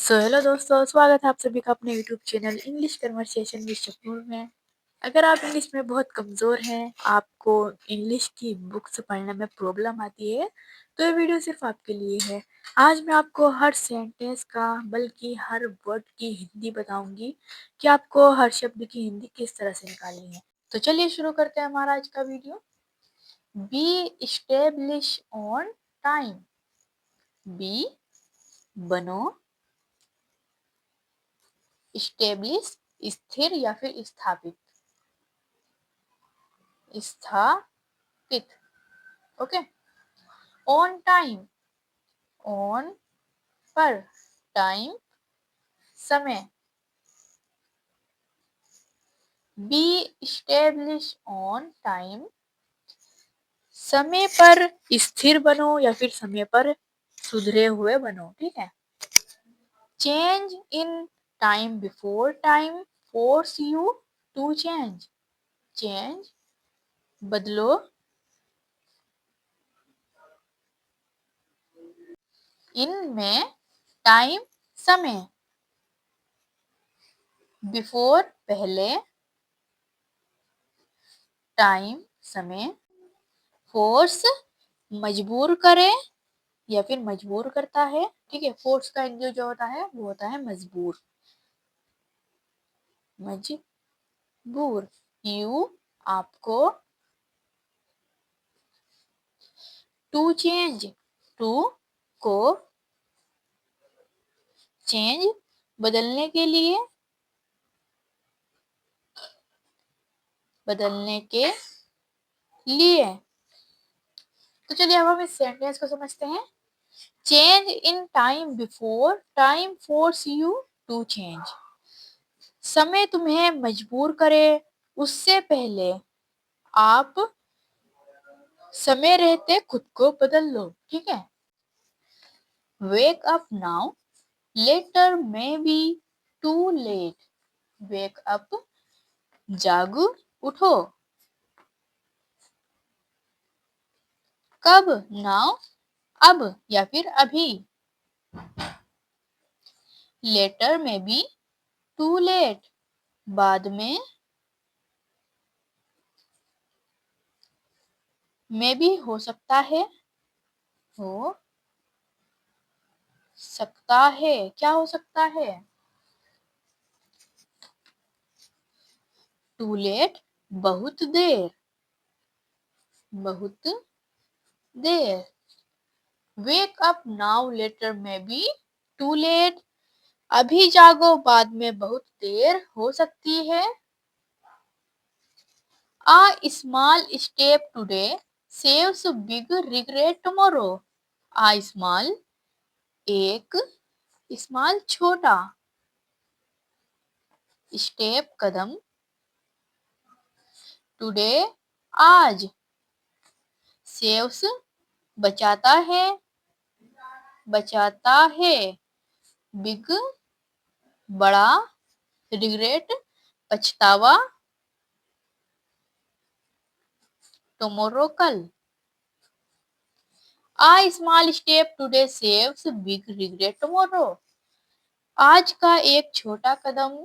Hello दोस्तों, स्वागत है आप सभी का अपने YouTube channel English conversation with Shaknoor में। अगर आप इंग्लिश में बहुत कमज़ोर हैं, आपको इंग्लिश की बुक्स पढ़ने में प्रॉब्लम आती है, तो ये वीडियो सिर्फ आपके लिए है। आज मैं आपको हर सेंटेंस का बल्कि हर वर्ड की हिंदी बताऊंगी कि आपको हर शब्द की हिंदी किस तरह से निकालनी है। तो चलिए शुरू करते हैं हमारा आज का वीडियो। Be establish on time. Be बनो, स्टेब्लिश स्थिर या फिर स्थापित, स्थापित। ओके। ऑन टाइम, ऑन पर, टाइम समय। बी स्टेब्लिश ऑन टाइम, समय पर स्थिर बनो या फिर समय पर सुधरे हुए बनो। ठीक है। Change in time before time force you to change. Change बदलो, इनमें टाइम समय, बिफोर पहले, टाइम समय, फोर्स मजबूर करे या फिर मजबूर करता है। ठीक है। फोर्स का इंग्लिश जो होता है वो होता है मजबूर, मजबूर। यू आपको, टू चेंज टू को, चेंज बदलने के लिए, बदलने के लिए। तो चलिए अब हम इस सेंटेंस को समझते हैं। Change in time before time force you to change. समय तुम्हें मजबूर करे उससे पहले आप समय रहते खुद को बदल लो। ठीक है। Wake up now, later may be too late. Wake up जाग उठो, कब? नाउ अब या फिर अभी। लेटर में बी टू लेट बाद में भी हो सकता है, हो सकता है। क्या हो सकता है? टू लेट बहुत देर, बहुत देर। वेक अप नाउ लेटर में बी टू लेट, अभी जागो बाद में बहुत देर हो सकती है। A small step today saves big regret tomorrow. A small एक, स्मॉल छोटा, स्टेप कदम, टुडे आज, सेव्स बचाता है, बचाता है, बिग बड़ा, रिग्रेट पछतावा, टुमारो कल। A small step today saves big regret tomorrow. आज का एक छोटा कदम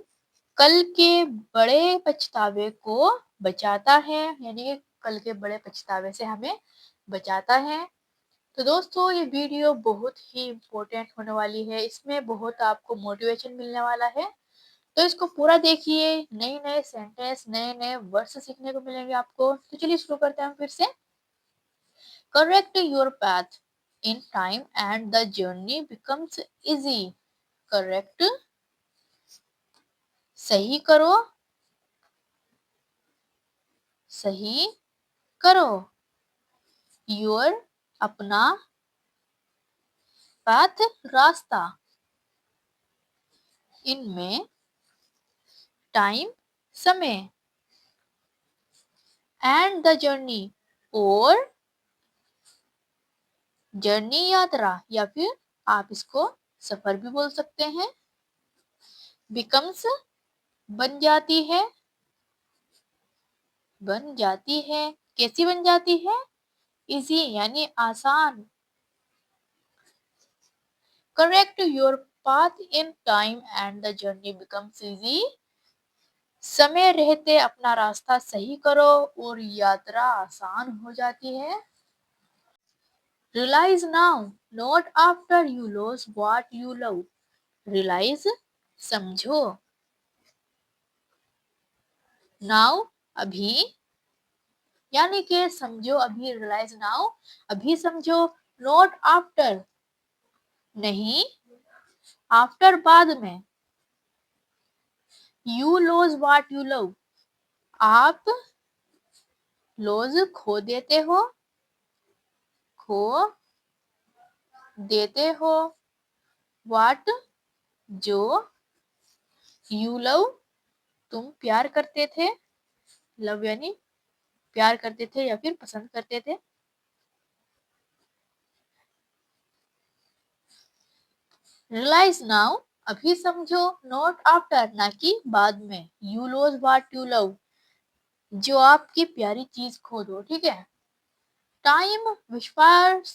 कल के बड़े पछतावे को बचाता है, यानी कि कल के बड़े पछतावे से हमें बचाता है। तो दोस्तों ये वीडियो बहुत ही इम्पोर्टेंट होने वाली है, इसमें बहुत आपको मोटिवेशन मिलने वाला है। तो इसको पूरा देखिए, नए नए सेंटेंस नए नए वर्ड्स सीखने को मिलेंगे आपको। तो चलिए शुरू करते हैं फिर से। Correct your path in time and the journey becomes easy. Correct सही करो, सही करो, योर अपना, पाथ रास्ता, इनमें टाइम समय, एंड द जर्नी और जर्नी यात्रा या फिर आप इसको सफर भी बोल सकते हैं। बिकम्स बन जाती है, बन जाती है, कैसी बन जाती है? इजी यानी आसान। Correct your path in time and the journey becomes easy. समय रहते अपना रास्ता सही करो और यात्रा आसान हो जाती है. Realize now, not after you lose what you love. Realize, समझो. Now, अभी, यानी कि समझो अभी. Realize now, अभी समझो. Not after, नहीं. After, बाद में. You lose what you love. आप lose खो देते हो. खो देते हो. What, जो. You love, तुम प्यार करते थे. लव यानी प्यार करते थे या फिर पसंद करते थे. Realize now, अभी समझो. Not after, ना कि बाद में. You lose what you love, जो आपकी प्यारी चीज खो दो. ठीक है. Time whispers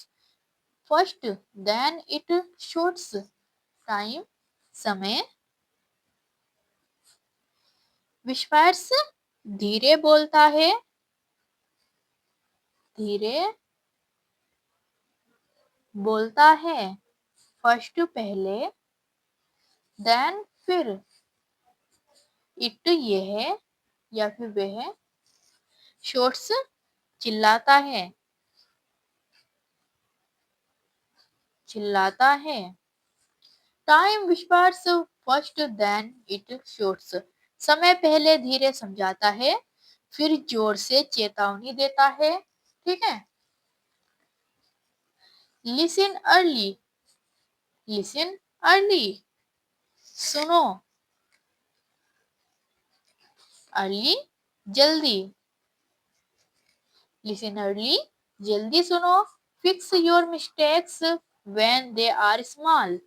first, then it shoots. Time, समय. Whispers, धीरे बोलता है. धीरे बोलता है. फर्स्ट, पहले. देन, फिर. इट, यह या फिर वह. शॉट्स, चिल्लाता है. चिल्लाता है. Time whispers first, then it shoots. समय पहले धीरे समझाता है, फिर जोर से चेतावनी देता है. ठीक है. Listen early. Listen early, सुनो. Early, जल्दी. Listen early, जल्दी सुनो. Fix your mistakes when they are small.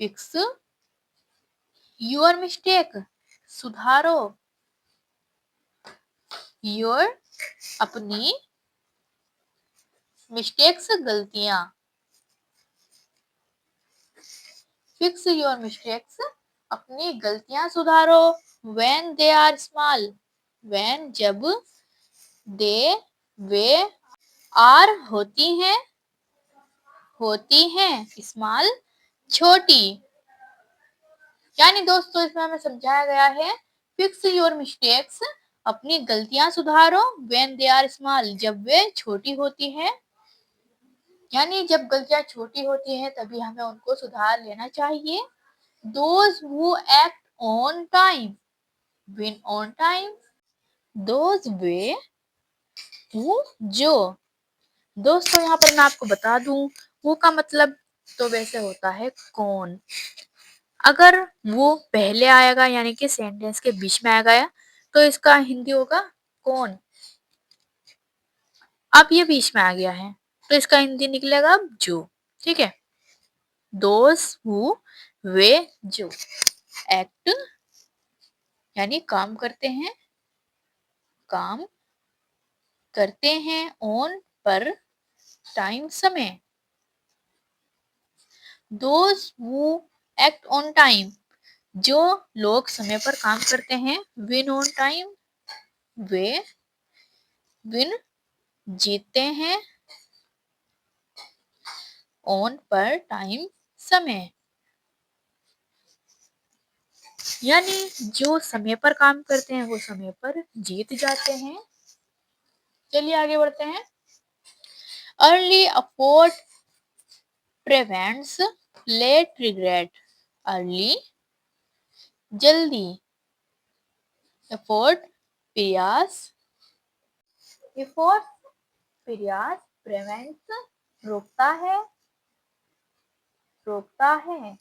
Fix your mistake, सुधारो. Your, अपनी. Mistakes, गलतियां. Fix your mistakes, अपनी गलतियां सुधारो. When they are small. When, जब. They, way. Are, होती हैं. होती हैं. Small, छोटी. यानी दोस्तों इसमें हमें समझाया गया है. Fix your mistakes, अपनी गलतियां सुधारो. When they are small, जब वे छोटी होती हैं. यानी जब गलतियां छोटी होती हैं तभी हमें उनको सुधार लेना चाहिए. Those who act on time win on time. Those way, who, जो. दोस्तों यहाँ पर मैं आपको बता दूं, वो का मतलब तो वैसे होता है कौन. अगर वो पहले आएगा यानी कि सेंटेंस के बीच में आ गया तो इसका हिंदी होगा कौन. अब ये बीच में आ गया है तो इसका हिंदी निकलेगा जो. ठीक है. दोस हु, वे जो. एक्ट, यानी काम करते हैं. काम करते हैं. ऑन, पर. टाइम, समय. Those who act on time, जो लोग समय पर काम करते हैं. Win on time, way. Win, जीतते हैं. ऑन, पर. टाइम, समय. यानी जो समय पर काम करते हैं वो समय पर जीत जाते हैं. चलिए आगे बढ़ते हैं. Early effort prevents late regret. Early, जल्दी. एफोर्ट, प्रयास. एफोर्ट, प्रयास. प्रिवेंट्स, रोकता है. रोकता है.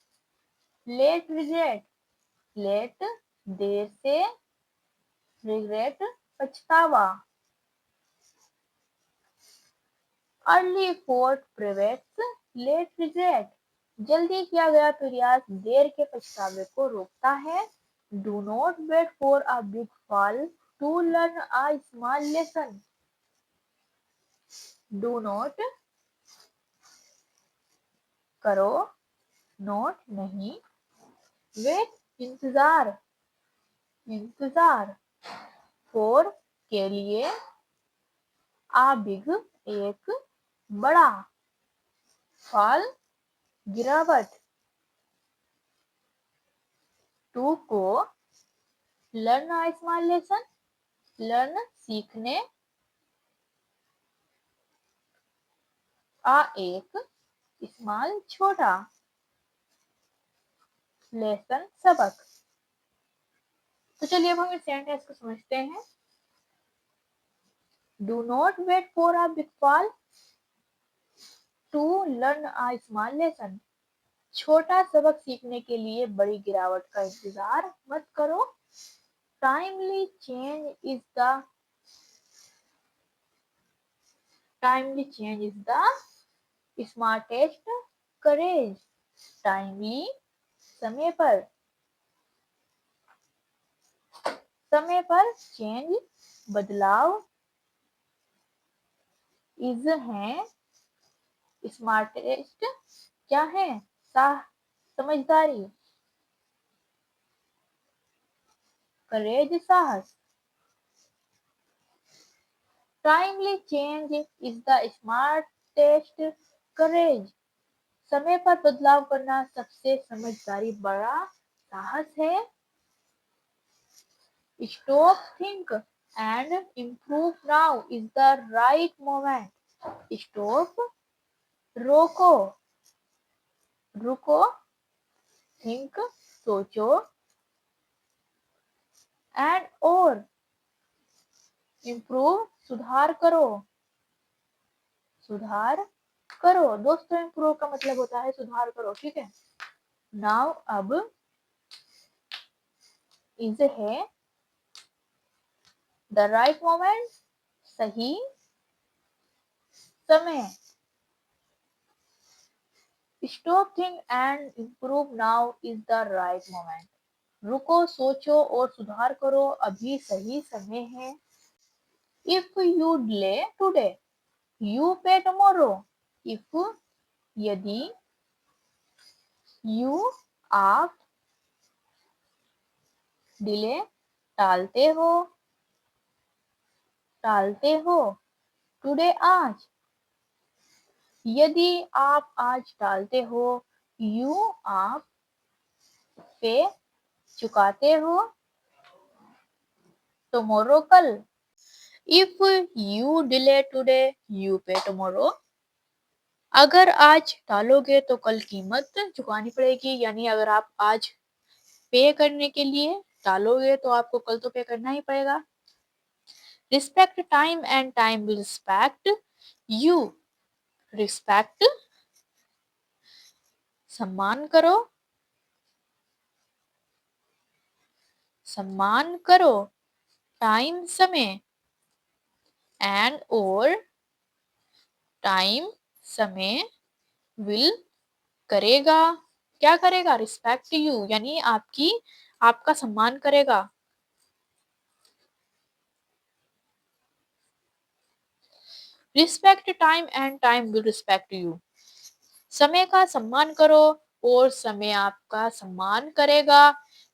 लेट रिग्रेट, लेट, देर से. रिग्रेट, पछतावा. Early effort prevents late regret. जल्दी किया गया प्रयास देर के पछतावे को रोकता है. Do not wait for a big fall to learn a small lesson. Do not, करो. नॉट, नहीं. वेट इंतजार, इंतजार। फॉर के लिए, आ बिग एक बड़ा, फॉल गिरावट। टू को, लर्न आ स्मॉल लेसन, लर्न सीखने, आ एक स्मॉल छोटा, लेसन सबक। तो चलिए अब हम इस सेंटेंस को समझते हैं। Do not wait for a big fall to learn a small lesson. छोटा सबक सीखने के लिए बड़ी गिरावट का इंतजार मत करो। Timely change is the timely change is the smartest courage. Timely समय पर, समय पर, चेंज बदलाव, इज है स्मार्टेस्ट क्या है, समझदारी, करेज साहस। Timely change is the smartest courage. समय पर बदलाव करना सबसे समझदारी बड़ा साहस है। Stop, think and improve now is the right moment. Stop, रोको, रुको, थिंक सोचो, एंड और इम्प्रूव सुधार करो, सुधार करो। दोस्तों इम्प्रूव का मतलब होता है सुधार करो, ठीक है। नाउ अब, इज है द राइट मोमेंट, सही समय। Stop, think and improve now is the right moment. रुको, सोचो और सुधार करो, अभी सही समय है। If you delay today you पे टुमारो। इफ, यदि, यू आप, डिले टालते हो, टालते हो, टुडे आज। यदि आप आज टालते हो, यू आप पे चुकाते हो, टुमारो कल। If you delay today you पे टुमारो। अगर आज टालोगे तो कल कीमत चुकानी पड़ेगी, यानी अगर आप आज पे करने के लिए टालोगे तो आपको कल तो पे करना ही पड़ेगा। Respect time and time will respect you. Respect, सम्मान करो, सम्मान करो, टाइम समय, एंड और, टाइम समय, विल करेगा, क्या करेगा, रिस्पेक्ट यू, यानी आपका सम्मान करेगा। Respect time and time will respect you. समय का सम्मान करो और समय आपका सम्मान करेगा।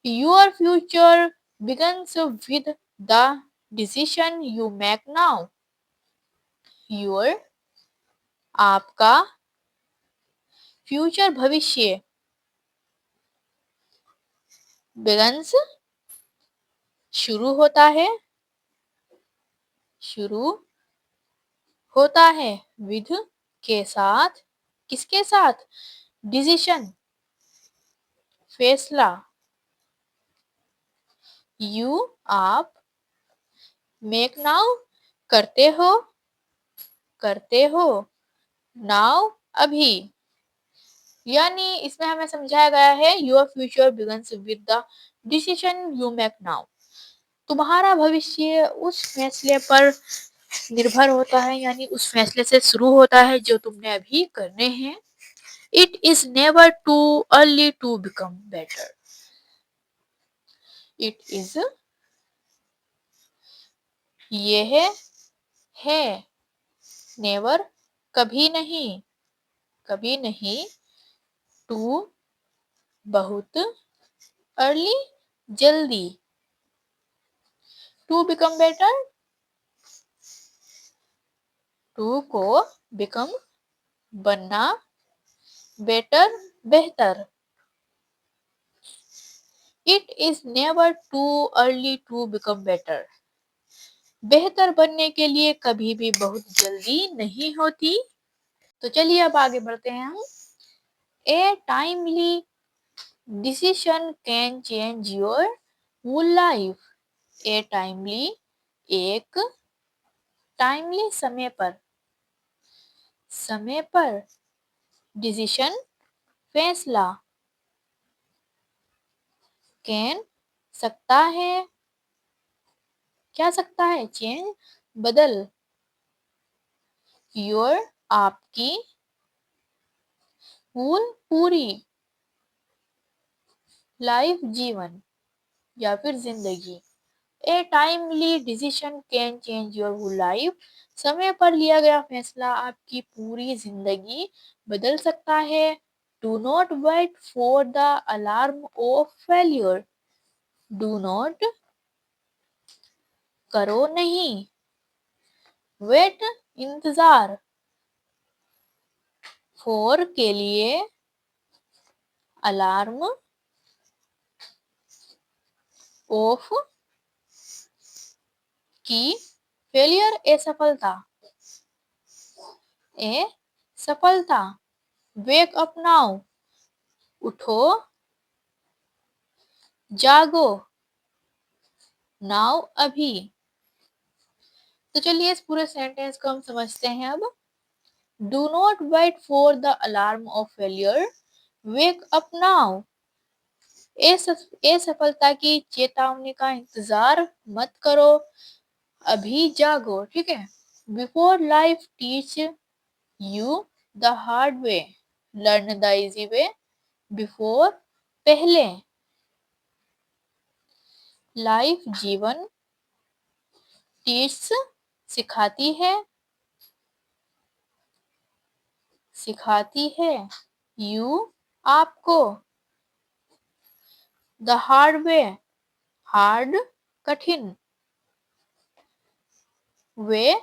Your future begins with the decision you make now. Your, आपका, फ्यूचर भविष्य, बिगन्स शुरू होता है, शुरू होता है, विद के साथ, किसके साथ, डिसीजन फैसला। यू आप, मेक नाउ करते हो, करते हो, नाउ अभी, यानी इसमें हमें समझाया गया है your future begins with the decision you make now. तुम्हारा भविष्य उस फैसले पर निर्भर होता है, यानी उस फैसले से शुरू होता है जो तुमने अभी करने हैं। It is never too early to become better. It is, यह है, नेवर कभी नहीं, कभी नहीं, टू बहुत, अर्ली जल्दी, टू बिकम बेटर, टू को बिकम बनना, बेटर बेहतर, it is never too early to become better, बेहतर बनने के लिए कभी भी बहुत जल्दी नहीं होती। तो चलिए अब आगे बढ़ते हैं हम। A timely decision can change your whole life. A timely, एक टाइमली समय पर डिसीजन फैसला, कैन सकता है, क्या सकता है, चेंज बदल, योर आपकी, होल पूरी, लाइफ जीवन या फिर जिंदगी। A timely decision can change your whole life. समय पर लिया गया फैसला आपकी पूरी जिंदगी बदल सकता है। Do not wait for the alarm of failure. Do not, करो नहीं, वेट इंतजार, फॉर के लिए, अलार्म ऑफ की, फेलियर असफलता, ए सफलता, वेक अप नाउ, उठो, जागो, नाउ अभी। तो चलिए इस पूरे सेंटेंस को हम समझते हैं अब। Do not wait for the alarm of failure, wake up now. असफलता की चेतावनी का इंतजार मत करो, अभी जागो, ठीक है। Before life teach you the hard way, learn the easy way. Before पहले, लाइफ जीवन, टीच सिखाती है, यू आपको, द हार्ड वे, हार्ड कठिन, वे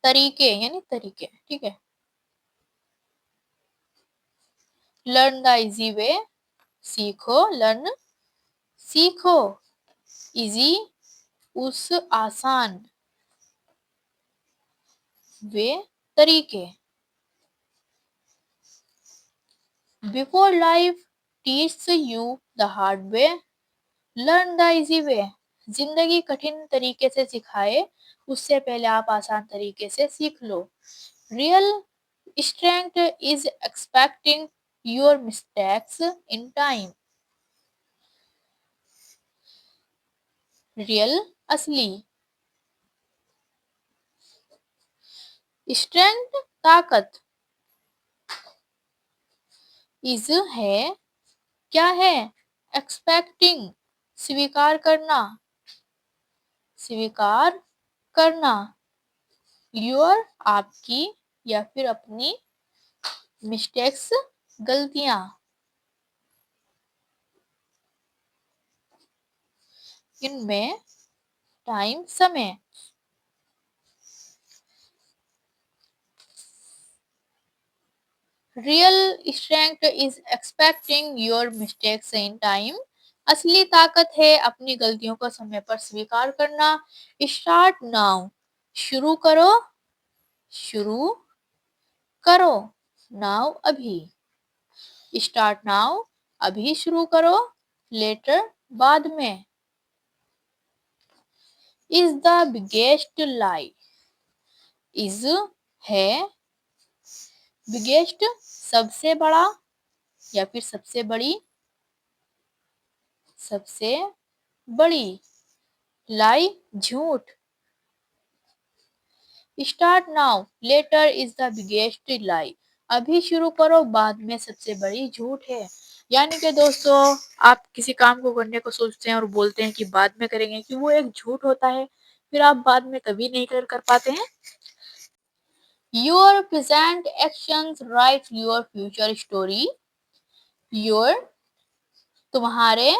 तरीके यानी तरीके, ठीक है। लर्न द इजी वे, सीखो, लर्न सीखो, इजी उस आसान, वे तरीके। Before life teach you the hard way, learn the easy way. जिंदगी कठिन तरीके से सिखाए, उससे पहले आप आसान तरीके से सीख लो। Real strength is expecting your mistakes in time. Real असली, स्ट्रेंथ ताकत, इज है, क्या है, एक्सपेक्टिंग स्वीकार करना, स्वीकार करना, योर आपकी या फिर अपनी, मिस्टेक्स गलतियां, इनमें टाइम समय। Real strength is expecting your mistakes in time. असली ताकत है अपनी गलतियों को समय पर स्वीकार करना। स्टार्ट नाउ, शुरू करो, शुरू करो, नाउ अभी, स्टार्ट नाउ अभी शुरू करो, लेटर बाद में। Is the biggest lie, is है, बिगेस्ट सबसे बड़ा या फिर सबसे बड़ी, सबसे बड़ी, लाई झूठ। Start now later is the biggest lie, अभी शुरू करो बाद में सबसे बड़ी झूठ है। यानी कि दोस्तों, आप किसी काम को करने को सोचते हैं और बोलते हैं कि बाद में करेंगे, कि वो एक झूठ होता है, फिर आप बाद में कभी नहीं कर पाते हैं। Your present actions write your future story. Your तुम्हारे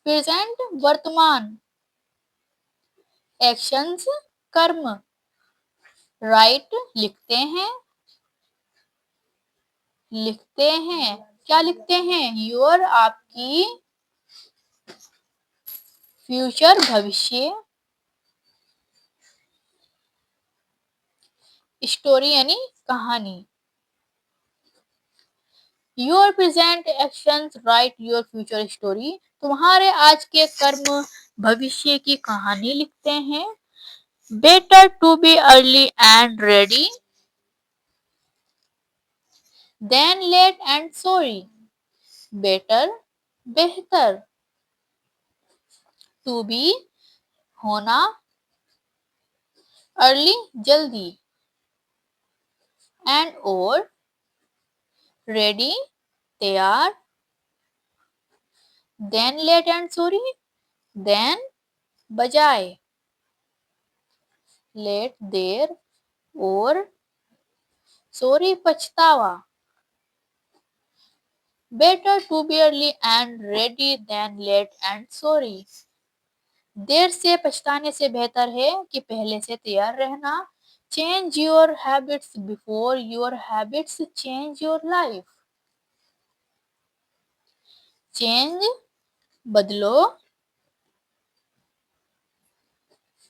प्रेजेंट वर्तमान एक्शंस कर्म राइट लिखते हैं क्या लिखते हैं योर आपकी फ्यूचर भविष्य स्टोरी यानी कहानी your present actions write your future story तुम्हारे आज के कर्म भविष्य की कहानी लिखते हैं better to be early and ready than late and sorry better बेहतर टू बी होना अर्ली जल्दी एंड और रेडी तैयार than late and sorry than बजाय लेट देर और सॉरी पछतावा better to be early and ready than late and sorry देर से पछताने से बेहतर है कि पहले से तैयार रहना change your habits before your habits change your life change बदलो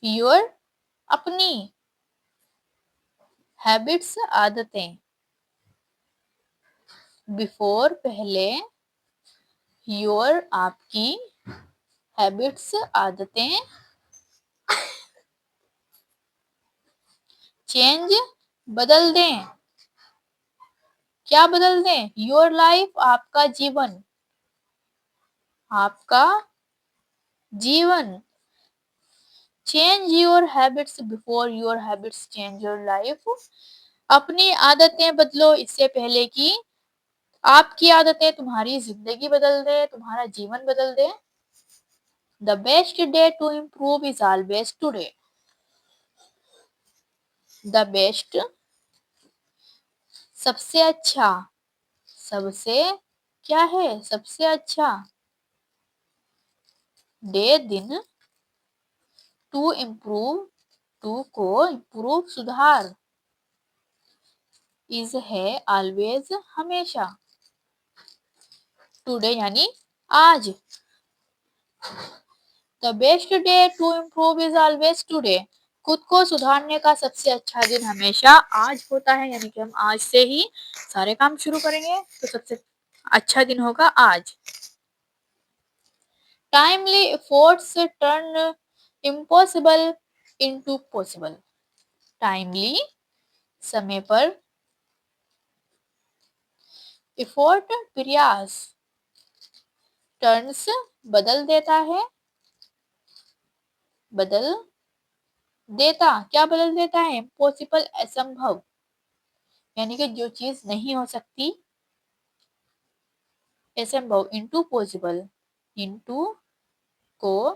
योर अपनी हैबिट्स आदतें बिफोर पहले योर आपकी हैबिट्स आदतें चेंज बदल दें क्या बदल दें योर लाइफ आपका जीवन change your habits before your habits change your life अपनी आदतें बदलो इससे पहले कि आपकी आदतें तुम्हारी जिंदगी बदल दे तुम्हारा जीवन बदल दे the best day to improve is always today the best सबसे अच्छा सबसे क्या है सबसे अच्छा डे दिन टू इम्प्रूव टू को इम्प्रूव सुधार इज है ऑलवेज हमेशा टुडे यानी आज the best day to improve is always today खुद को सुधारने का सबसे अच्छा दिन हमेशा आज होता है यानी कि हम आज से ही सारे काम शुरू करेंगे तो सबसे अच्छा दिन होगा आज timely efforts turn impossible into possible timely समय पर एफर्ट प्रयास टर्न्स बदल देता है बदल देता क्या बदल देता है इम्पॉसिबल असंभव यानी कि जो चीज नहीं हो सकती असंभव इनटू पॉसिबल इनटू को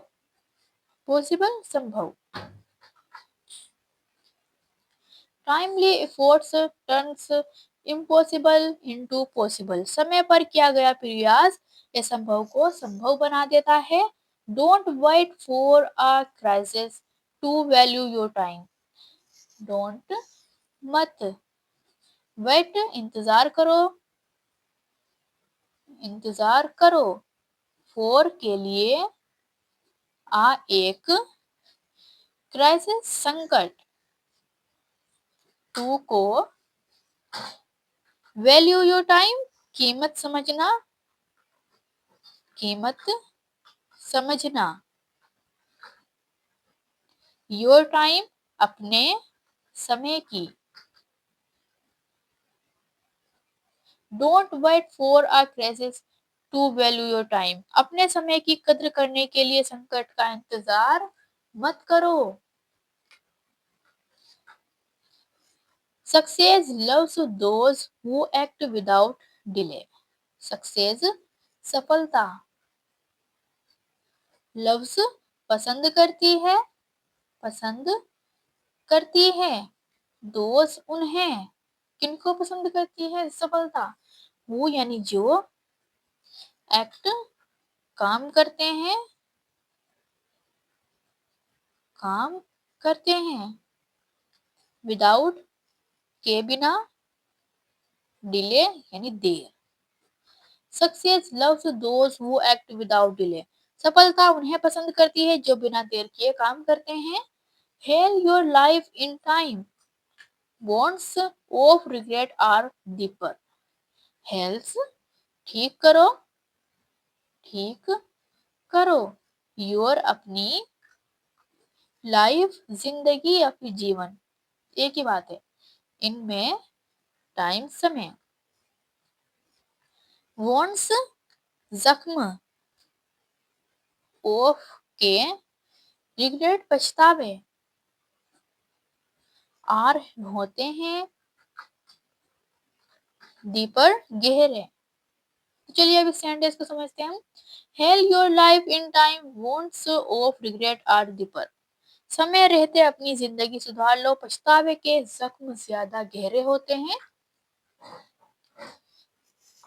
पॉसिबल संभव timely efforts turns impossible into possible समय पर किया गया प्रयास असंभव को संभव बना देता है don't wait for a crisis to value your time don't मत वेट इंतजार करो फॉर के लिए आ एक क्राइसिस संकट टू को वैल्यू योर टाइम कीमत समझना योर टाइम अपने समय की don't wait for a crisis to value your time अपने समय की कद्र करने के लिए संकट का इंतजार मत करो success loves those who act without delay success सफलता लव्स पसंद करती है दोस्त उन्हें किनको पसंद करती है सफलता वो यानी जो एक्ट काम करते हैं, काम करते हैं। विदाउट के बिना, डिले यानी देर। Success loves those who act without delay. सफलता उन्हें पसंद करती है जो बिना देर किए काम करते हैं। Heal your life in time, wounds of regret are deeper. Heals ठीक करो, ठीक करो। योर अपनी, लाइफ जिंदगी या फिर जीवन, एक ही बात है। इनमें टाइम समय। वॉन्ट्स जख्म, ऑफ के रिग्रेट पछतावे, आर होते हैं, डीपर गहरे। तो चलिए अब इस सेंटेंस को समझते हैं हम। Heal your life in time, wounds of regret are deeper. समय रहते अपनी जिंदगी सुधार लो, पछतावे के जख्म ज्यादा गहरे होते हैं।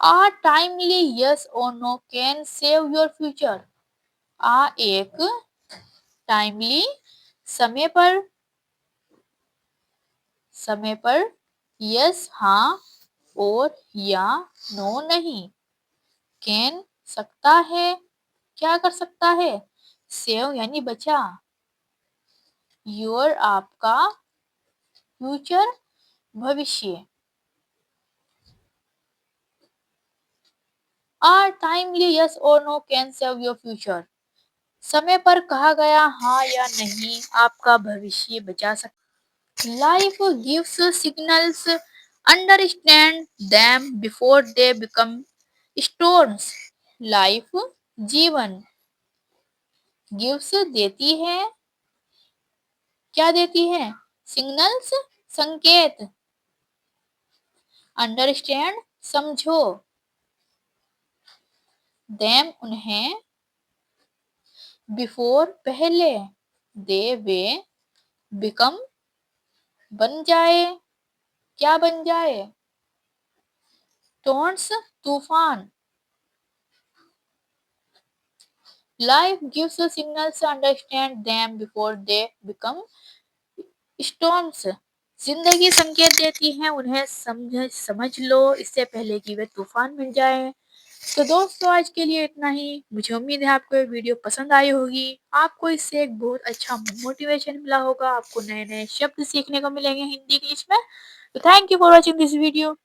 आ टाइमली यस और no can save your future. A एक टाइमली समय पर यस हाँ और या नो नहीं। कैन सकता है, क्या कर सकता है। सेव यानी बचा। योर आपका, फ्यूचर भविष्य। आ टाइमली यस और no can save your future. समय पर कहा गया हाँ या नहीं आपका भविष्य बचा सकता। Life gives signals, understand them before they become storms. Life जीवन, गिव्स देती है, क्या देती है। सिग्नल्स संकेत। अंडरस्टैंड समझो। देम उन्हें, बिफोर पहले, दे वे, बिकम बन जाए, क्या बन जाए। टोन्स तूफान। Life gives signals, understand them before they become storms. जिंदगी संकेत देती है, उन्हें समझ लो इससे पहले कि वे तूफान बन जाए। तो दोस्तों आज के लिए इतना ही। मुझे उम्मीद है आपको ये वीडियो पसंद आई होगी। आपको इससे एक बहुत अच्छा मोटिवेशन मिला होगा। आपको नए नए शब्द सीखने को मिलेंगे हिंदी इंग्लिश में। तो thank you for watching this video.